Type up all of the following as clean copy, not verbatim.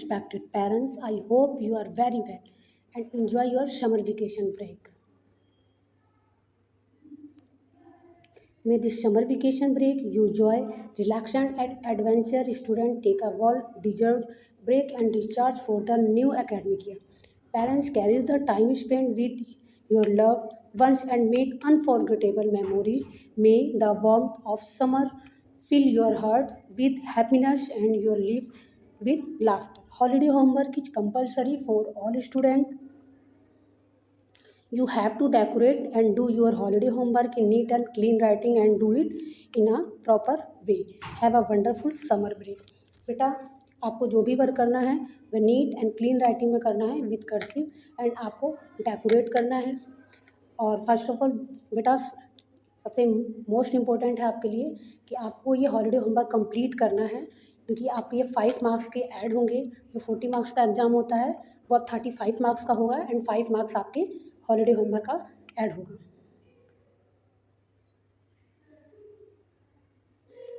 respected parents, I hope you are very well and enjoy your summer vacation break. May this summer vacation break you joy, relaxation and adventure. Students take a well-deserved break and recharge for the new academic year. Parents carry the time spent with your loved ones and make unforgettable memories. May the warmth of summer fill your hearts with happiness and your lives with laughter. Holiday homework is compulsory for all students. You have to decorate and do your holiday homework in neat and clean writing and do it in a proper way. Have a wonderful summer break. बेटा आपको जो भी work करना है वह neat and clean writing में करना है विद कर्सिव एंड आपको डेकोरेट करना है. और फर्स्ट ऑफ ऑल बेटा सबसे मोस्ट इम्पोर्टेंट है आपके लिए कि आपको ये हॉलीडे होमवर्क कंप्लीट करना है, क्योंकि आपके ये 5 मार्क्स के ऐड होंगे. जो 40 मार्क्स का एग्ज़ाम होता है वो अब 35 मार्क्स का होगा एंड 5 मार्क्स आपके हॉलीडे होमवर्क का ऐड होगा.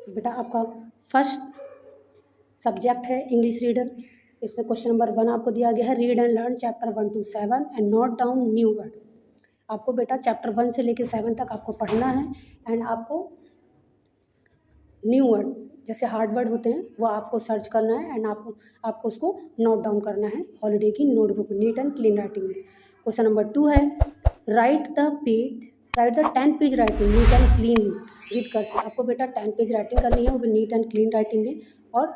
बेटा आपका फर्स्ट सब्जेक्ट है इंग्लिश रीडर. इसमें क्वेश्चन नंबर 1 आपको दिया गया है, read and learn chapter 1 to 7 and note down new word. आपको बेटा चैप्टर 1 से लेकर 7 तक आपको पढ़ना है एंड आपको न्यू वर्ड जैसे हार्ड वर्ड होते हैं वो आपको सर्च करना है एंड आपको उसको नोट डाउन करना है हॉलीडे की नोटबुक में नीट एंड क्लीन राइटिंग में. क्वेश्चन नंबर 2 है, write the 10 page writing neat and clean with cursive. आपको बेटा 10 पेज राइटिंग करनी है वो भी नीट एंड क्लीन राइटिंग में और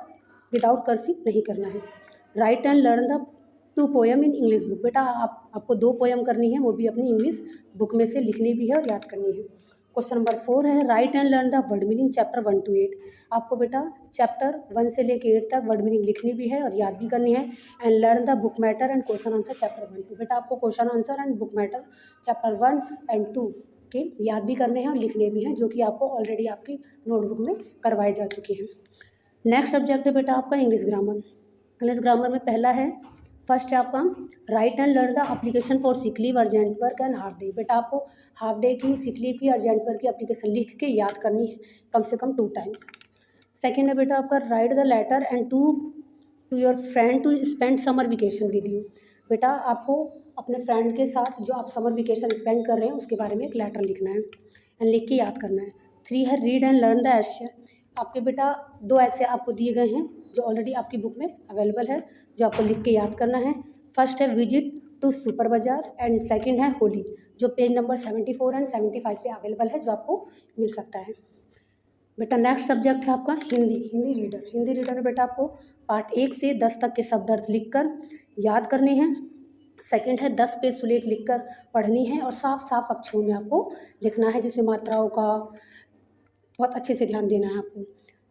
विदाउट कर्सिव नहीं करना है. Right and learn the 2 poem in English book. बेटा आपको 2 पोएम करनी है वो भी अपनी इंग्लिश बुक में से लिखनी भी है और याद करनी है. क्वेश्चन नंबर 4 है, right and learn the word meaning chapter 1 to 8. आपको बेटा चैप्टर 1 से लेकर 8 तक वर्ड मीनिंग लिखनी भी है और याद भी करनी है. And learn the book matter and question answer chapter 1 2. बेटा आपको question answer and book matter chapter 1 and 2 के याद भी करने हैं और लिखने भी हैं, जो कि आपको ऑलरेडी आपकी नोटबुक में करवाए जा चुके हैं. नेक्स्ट सब्जेक्ट है बेटा आपका इंग्लिश ग्रामर. इंग्लिश ग्रामर में पहला है, फर्स्ट है आपका right and learn the application for sick leave, urgent work and half day. बेटा आपको हाफ डे की, सिक लीव की, अर्जेंट वर्क की एप्लीकेशन लिख के याद करनी है कम से कम 2 टाइम्स. सेकेंड है बेटा आपका write the letter and to your friend to spend summer vacation with you. बेटा आपको अपने फ्रेंड के साथ जो आप समर वेकेशन स्पेंड कर रहे हैं उसके बारे में एक लेटर लिखना है एंड लिख के याद करना है. 3 है read and learn the essay. आपके बेटा 2 ऐसे आपको दिए गए हैं जो ऑलरेडी आपकी बुक में अवेलेबल है, जो आपको लिख के याद करना है. फर्स्ट है विजिट टू सुपर बाजार एंड सेकंड है होली, जो पेज नंबर 74 एंड 75 पे अवेलेबल है, जो आपको मिल सकता है. बेटा नेक्स्ट सब्जेक्ट है आपका हिंदी रीडर. हिंदी रीडर में बेटा आपको पार्ट 1 से 10 तक के शब्द अर्थ लिखकर याद करने हैं. सेकंड है 10 पेज सुलेख लिखकर पढ़नी है और साफ साफ अक्षरों में आपको लिखना है, जिसमें मात्राओं का बहुत अच्छे से ध्यान देना है आपको.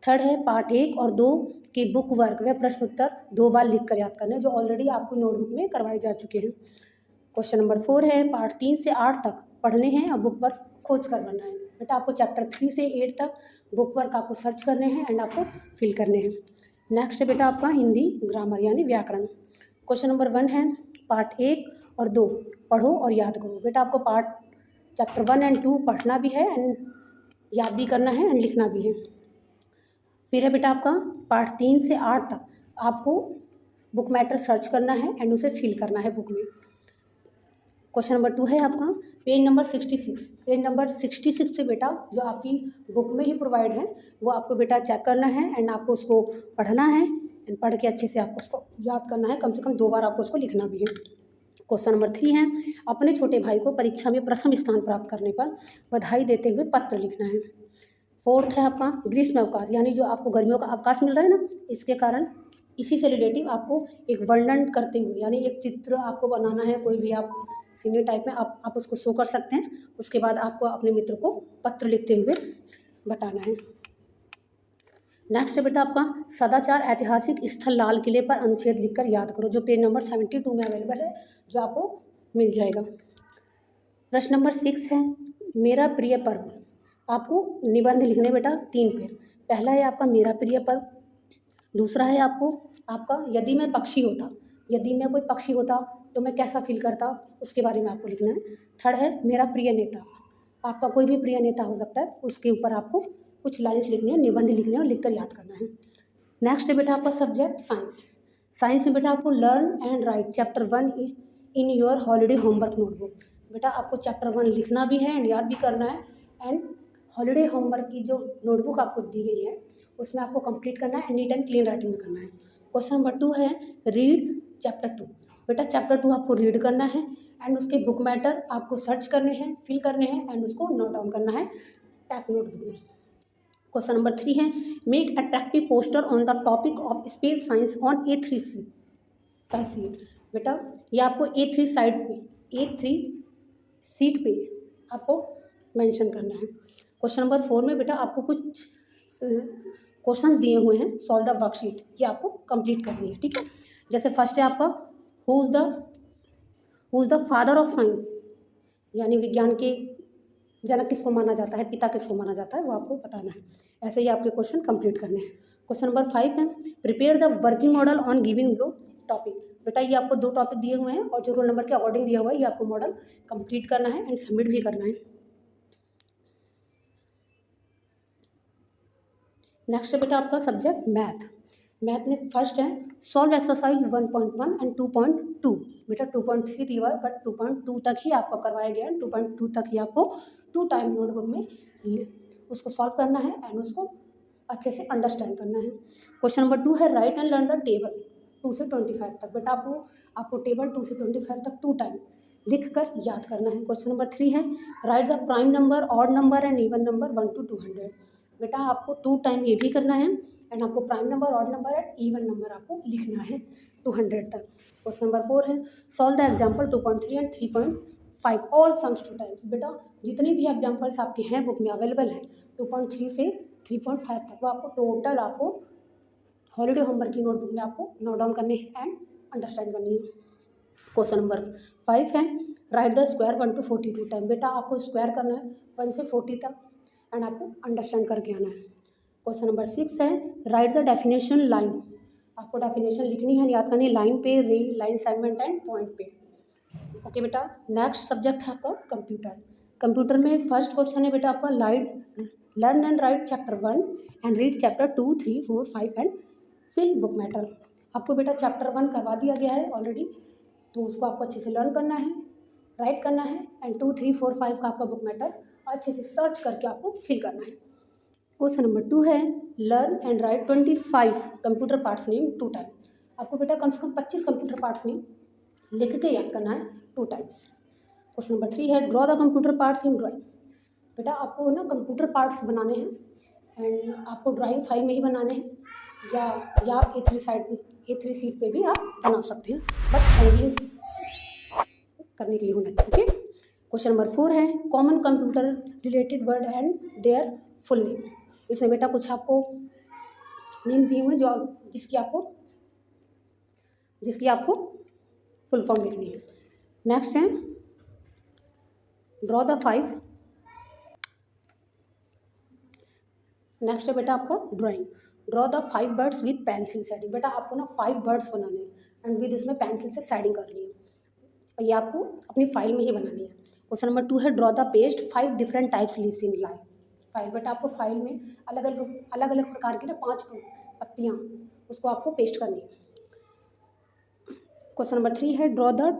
थर्ड है पार्ट 1 और 2 की बुक वर्क व प्रश्न उत्तर 2 बार लिख कर याद करने, जो ऑलरेडी आपको नोटबुक में करवाए जा चुके हैं. क्वेश्चन नंबर 4 है पार्ट 3 से 8 तक पढ़ने हैं और बुक वर्क खोज कर बनना है. बेटा आपको चैप्टर 3 से 8 तक बुक वर्क आपको सर्च करने हैं एंड आपको फिल करने हैं. नेक्स्ट है बेटा आपका हिंदी ग्रामर यानी व्याकरण. क्वेश्चन नंबर 1 है पार्ट 1 और 2 पढ़ो और याद करो. बेटा आपको चैप्टर 1 एंड 2 पढ़ना भी है एंड याद भी करना है एंड लिखना भी है. फिर है बेटा आपका पार्ट 3 से 8 तक आपको बुक मैटर सर्च करना है एंड उसे फिल करना है बुक में. क्वेश्चन नंबर 2 है आपका पेज नंबर 66. पेज नंबर 66 से बेटा जो आपकी बुक में ही प्रोवाइड है वो आपको बेटा चेक करना है एंड आपको उसको पढ़ना है एंड पढ़ के अच्छे से आपको उसको याद करना है. कम से कम 2 बार आपको उसको लिखना भी है. क्वेश्चन नंबर 3 है अपने छोटे भाई को परीक्षा में प्रथम स्थान प्राप्त करने पर बधाई देते हुए पत्र लिखना है. 4th है आपका ग्रीष्म अवकाश, यानी जो आपको गर्मियों का अवकाश मिल रहा है ना, इसके कारण इसी से रिलेटिव आपको एक वर्णन करते हुए यानी एक चित्र आपको बनाना है. कोई भी आप सीनियर टाइप में आप उसको शो कर सकते हैं. उसके बाद आपको अपने मित्र को पत्र लिखते हुए बताना है. नेक्स्ट है बेटा आपका सदाचार ऐतिहासिक स्थल लाल किले पर अनुच्छेद लिखकर याद करो, जो पेज नंबर 72 में अवेलेबल है, जो आपको मिल जाएगा. प्रश्न नंबर 6 है मेरा प्रिय पर्व. आपको निबंध लिखने बेटा 3 पेज. पहला है आपका मेरा प्रिय पर्व. दूसरा है आपका यदि मैं कोई पक्षी होता तो मैं कैसा फील करता, उसके बारे में आपको लिखना है. थर्ड है मेरा प्रिय नेता. आपका कोई भी प्रिय नेता हो सकता है, उसके ऊपर आपको कुछ लाइन्स लिखनी है, निबंध लिखने और लिखकर याद करना है. नेक्स्ट है बेटा आपका सब्जेक्ट साइंस. साइंस में बेटा आपको learn and write chapter 1 in your holiday homework notebook. बेटा आपको चैप्टर 1 लिखना भी है एंड याद भी करना है, एंड हॉलीडे होमवर्क की जो नोटबुक आपको दी गई है उसमें आपको कंप्लीट करना है, नीट एंड क्लीन राइटिंग में करना है। क्वेश्चन नंबर 2 है रीड चैप्टर 2। बेटा चैप्टर 2 आपको रीड करना है एंड उसके बुक मैटर आपको सर्च करने हैं, फिल करने हैं एंड उसको नोट डाउन करना है टैप नोटबुक में। क्वेश्चन नंबर 3 है make attractive poster on the topic of space science on A3 seat. बेटा ये आपको A3 सीट पे आपको मेंशन करना है। क्वेश्चन नंबर 4 में बेटा आपको कुछ क्वेश्चंस दिए हुए हैं, सॉल्व द वर्कशीट, ये आपको कंप्लीट करनी है, ठीक है। जैसे फर्स्ट है आपका who is the father of science, यानी विज्ञान के जनक किसको माना जाता है, पिता किसको माना जाता है, वो आपको बताना है। ऐसे ही आपके क्वेश्चन कंप्लीट करने हैं। क्वेश्चन नंबर 5 है prepare the working model on giving low topic. बेटा ये आपको 2 टॉपिक दिए हुए हैं और जो रोल नंबर के अकॉर्डिंग दिया हुआ है ये आपको मॉडल कंप्लीट करना है एंड सबमिट भी करना है। नेक्स्ट है बेटा आपका सब्जेक्ट मैथ में फर्स्ट है सॉल्व एक्सरसाइज 1.1 एंड 2.2। बेटा 2.3 दिया हुआ है बट 2.2 तक ही आपको करवाया गया है। 2.2 तक ही आपको 2 टाइम नोटबुक में उसको सॉल्व करना है एंड उसको अच्छे से अंडरस्टैंड करना है। क्वेश्चन नंबर 2 है right and learn the table 2 से 25 तक। बेटा आपको टेबल 2 से 25 तक 2 टाइम लिख कर याद करना है। क्वेश्चन नंबर 3 है write the prime number, odd number and even number 1 to 200। बेटा आपको 2 टाइम ये भी करना है एंड आपको prime number, odd number and even number आपको लिखना है 200 तक। क्वेश्चन नंबर 4 है solve the example 2.3 and 3.5 all sums 2 times. बेटा जितने भी एग्जाम्पल्स आपके हैं बुक में अवेलेबल है 2.3 से 3.5 तक, वो आपको टोटल आपको हॉलीडे होमवर्क की नोटबुक में आपको नोट डाउन करनी है एंड अंडरस्टैंड करनी है। क्वेश्चन नंबर 5 है write the square 1 to 42 time. बेटा आपको स्क्वायर करना है 1 से 40 तक एंड आपको अंडरस्टैंड करके आना है। क्वेश्चन नंबर 6 है राइट द डेफिनेशन लाइन। आपको डेफिनेशन लिखनी है, याद करनी है लाइन पे, ray, line segment and point पे। ओके बेटा नेक्स्ट सब्जेक्ट है आपका कंप्यूटर में फर्स्ट क्वेश्चन है बेटा आपका learn and write chapter 1 and read chapter 2, 3, 4, 5 and fill book matter. आपको बेटा चैप्टर 1 करवा दिया गया है ऑलरेडी, तो उसको आपको अच्छे से लर्न करना है, राइट करना है एंड 2, 3, 4, 5 का आपका बुक मैटर अच्छे से सर्च करके आपको फिल करना है। क्वेश्चन नंबर 2 है learn and right 25 computer parts name 2 time. आपको बेटा कम से कम 25 कंप्यूटर पार्ट्स नेम लिख के याद करना है 2 टाइम्स। क्वेश्चन नंबर 3 है draw the computer parts in drawing. बेटा आपको ना कंप्यूटर पार्ट्स बनाने हैं एंड आपको ड्राइंग फाइल में ही बनाने हैं या आप A3 सीट पे भी आप बना सकते हैं, बट हैंगिंग करने के लिए होना चाहिए। ओके क्वेश्चन नंबर 4 है common computer related word and there full name. इसमें बेटा कुछ आपको नेम दिए हुए जो जिसकी आपको फुल फॉर्म लिखनी है। नेक्स्ट है ड्रॉ द 5। नेक्स्ट है बेटा आपका drawing draw the 5 birds with pencil shading. बेटा आपको ना 5 बर्ड्स बनाने हैं एंड विद इसमें पेंसिल से शेडिंग करनी है, ये आपको अपनी फाइल में ही बनानी है। क्वेश्चन नंबर 2 है draw the paste 5 different types leaves in line file. बेटा आपको फाइल में अलग अलग प्रकार की ना 5 पत्तियाँ उसको आपको पेस्ट करनी है। क्वेश्चन नंबर 3 है draw the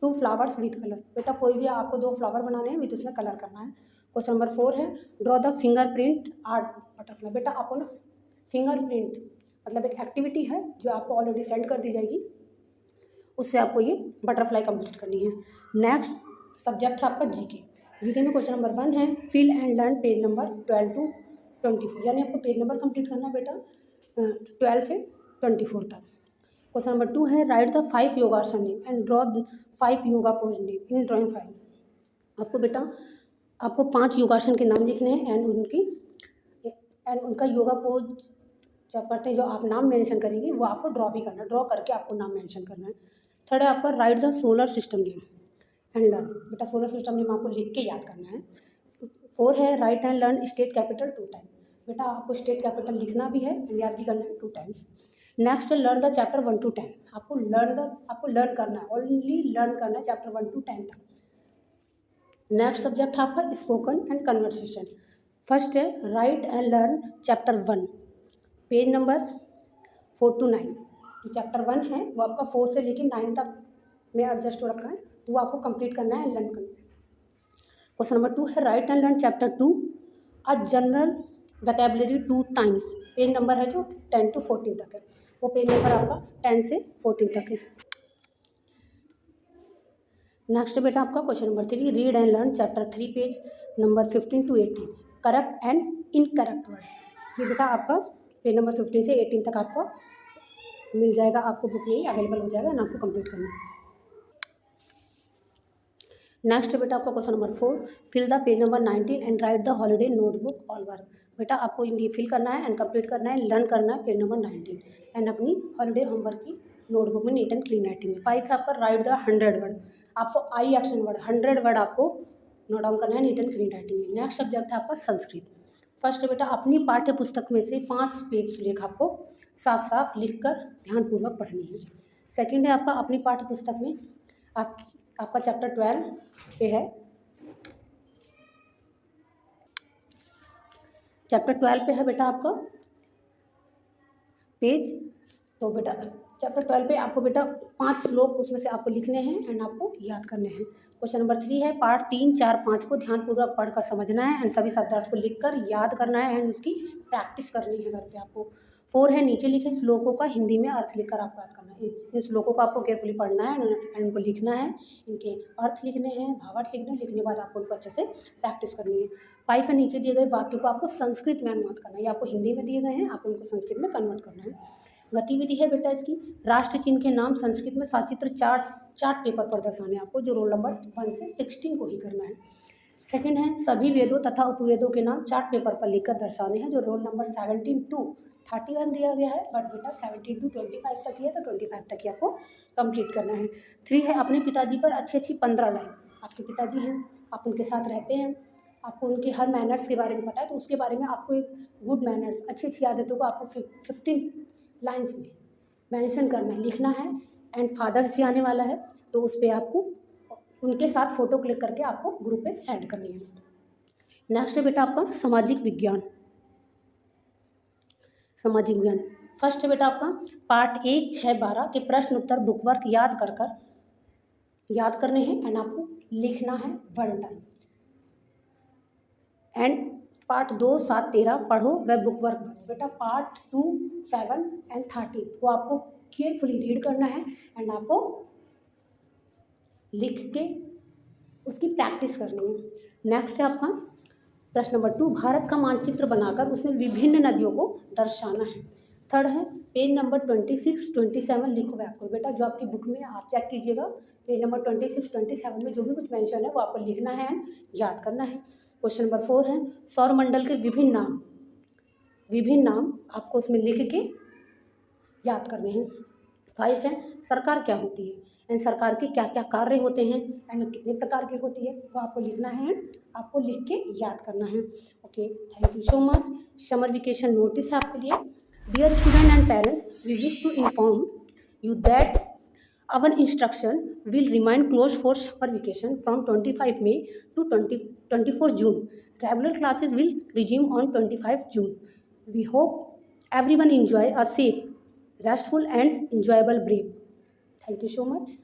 2 flowers with colour. बेटा कोई भी आपको 2 फ्लावर बनाने हैं विद उसमें कलर करना है। क्वेश्चन नंबर 4 है draw the fingerprint art butterfly. बेटा आपको ना फिंगरप्रिंट मतलब एक एक्टिविटी है जो आपको ऑलरेडी सेंड कर दी जाएगी, उससे आपको ये बटरफ्लाई कंप्लीट करनी है। नेक्स्ट सब्जेक्ट है आपका जीके में क्वेश्चन नंबर 1 है fill and learn page number 12 to 24, यानी आपको पेज नंबर कंप्लीट करना है बेटा 12 से 24 तक। क्वेश्चन नंबर 2 है राइट द 5 योगासन name and draw 5 yoga pose name in drawing file. आपको बेटा आपको 5 योगासन के नाम लिखने हैं एंड उनका योगा पोज जब करते हैं जो आप नाम मेंशन करेंगे वो आपको ड्रॉ भी करना है, ड्रॉ करके आपको नाम मेंशन करना है। थर्ड है आपका write the solar system name and learn. बेटा सोलर सिस्टम नेम आपको लिख के याद करना है। 4 है right and learn state capital 2 time. बेटा आपको स्टेट कैपिटल लिखना भी है एंड याद भी करना है 2 टाइम्स। नेक्स्ट है लर्न द चैप्टर 1 to 10। आपको लर्न करना है, ओनली लर्न करना है चैप्टर 1 to 10 तक। नेक्स्ट सब्जेक्ट है आपका स्पोकन एंड कन्वर्सेशन। फर्स्ट है right and learn chapter 1 page number 4 to 9। जो चैप्टर 1 है वो आपका 4 से लेकर 9 तक में एडजस्ट हो रखा है, तो वो आपको कंप्लीट करना है, लर्न करना है। क्वेश्चन नंबर 2 है right and learn chapter 2 a general vocabulary 2 times. Page number है जो 10 to 14 तक है, वो पेज नंबर आपका 10 से 14 तक है। नेक्स्ट बेटा आपका question number 3 read and learn chapter 3 page number 15 to 18 correct and incorrect word. ये बेटा आपका पेज नंबर 15 से 18 तक आपको मिल जाएगा, आपको बुक में अवेलेबल हो जाएगा ना, आपको कंप्लीट करना है। नेक्स्ट बेटा आपका question number 4 fill the page number 19 and write the holiday notebook all work. बेटा आपको ये फिल करना है एंड कंप्लीट करना है, लर्न करना है पेज नंबर 19 एंड अपनी हॉलीडे होमवर्क की नोटबुक में नीट एंड क्लीन राइटिंग में। 5 है आपका राइट द 100 वर्ड, आपको आई एक्शन वर्ड 100 वर्ड आपको नोट डाउन करना है नीट एंड क्लीन राइटिंग में। नेक्स्ट सब्जेक्ट है आपका संस्कृत। फर्स्ट बेटा अपनी पाठ्य पुस्तक में से 5 पेज लेख आपको साफ साफ लिख कर ध्यानपूर्वक पढ़नी है। सेकंड है आपका अपनी पाठ्य पुस्तक में आपका चैप्टर 12 पे है, चैप्टर 12 पे है बेटा आपका पेज, तो बेटा चैप्टर 12 पे आपको बेटा 5 श्लोक उसमें से आपको लिखने हैं एंड आपको याद करने हैं। क्वेश्चन नंबर 3 है पार्ट 3, 4, 5 को ध्यानपूर्वक पढ़कर समझना है एंड सभी शब्दार्थ को लिखकर याद करना है एंड उसकी प्रैक्टिस करनी है घर पे आपको। 4 है नीचे लिखे श्लोकों का हिंदी में अर्थ लिखकर आपको याद करना है। इन श्लोकों को आपको केयरफुली पढ़ना है एंड उनको लिखना है, इनके अर्थ लिखने हैं, भावार्थ लिखने हैं, लिखने के बाद आपको उनको अच्छे से प्रैक्टिस करनी है। 5 है नीचे दिए गए वाक्यों को आपको संस्कृत में अनुवाद करना है, ये आपको हिंदी में दिए गए हैं, आपको उनको संस्कृत में कन्वर्ट करना है। गतिविधि है बेटा इसकी राष्ट्र चिन्ह के नाम संस्कृत में सचित्र चार्ट पेपर पर दर्शाने, आपको जो रोल नंबर 1 से 16 को ही करना है। सेकंड है सभी वेदों तथा उपवेदों के नाम चार्ट पेपर पर लिखकर दर्शाने हैं, जो रोल नंबर 17 to 31 दिया गया है, बट बेटा 17 to 25 तक ही है, तो 25 तक ही आपको कंप्लीट करना है। 3 है अपने पिताजी पर अच्छी 15 लाइन। आपके पिताजी हैं, आप उनके साथ रहते हैं, आपको उनके हर मैनर्स के बारे में पता है, तो उसके बारे में आपको एक गुड मैनर्स अच्छी आदतों को आपको 15 लाइन्स में मेंशन करना है, लिखना है। एंड फादर्स डे आने वाला है, तो उस पर आपको उनके साथ फ़ोटो क्लिक करके आपको ग्रुप पे सेंड करनी है। नेक्स्ट है बेटा आपका सामाजिक विज्ञान। सामाजिक विज्ञान फर्स्ट है बेटा आपका पार्ट 1, 6, 12 के प्रश्न उत्तर बुक वर्क याद करने हैं एंड आपको लिखना है 1 टाइम। एंड पार्ट 2, 7, 13 पढ़ो व बुक वर्क भरो। बेटा पार्ट 2, 7 एंड 13 को आपको केयरफुली रीड करना है एंड आपको लिख के उसकी प्रैक्टिस करनी है। नेक्स्ट है आपका प्रश्न नंबर 2 भारत का मानचित्र बनाकर उसमें विभिन्न नदियों को दर्शाना है। थर्ड है पेज नंबर 26, 27 लिखो व करो। बेटा जो आपकी बुक में आप चेक कीजिएगा, पेज नंबर 26, 27 में जो भी कुछ मेंशन है वो आपको लिखना है एंड याद करना है। क्वेश्चन नंबर 4 है सौरमंडल के विभिन्न नाम आपको उसमें लिख के याद करने हैं। 5 है सरकार क्या होती है एंड सरकार के क्या क्या कार्य होते हैं एंड कितने प्रकार की होती है, वो आपको लिखना है एंड आपको लिख के याद करना है। Okay, thank you so much. Summer vacation notice है आपके लिए। Dear student and parents, we wish to inform you that our instruction will remain closed for summer vacation from 25 May to 24 June. Regular classes will resume on 25 June. We hope everyone enjoy a safe, restful and enjoyable break. Thank you so much.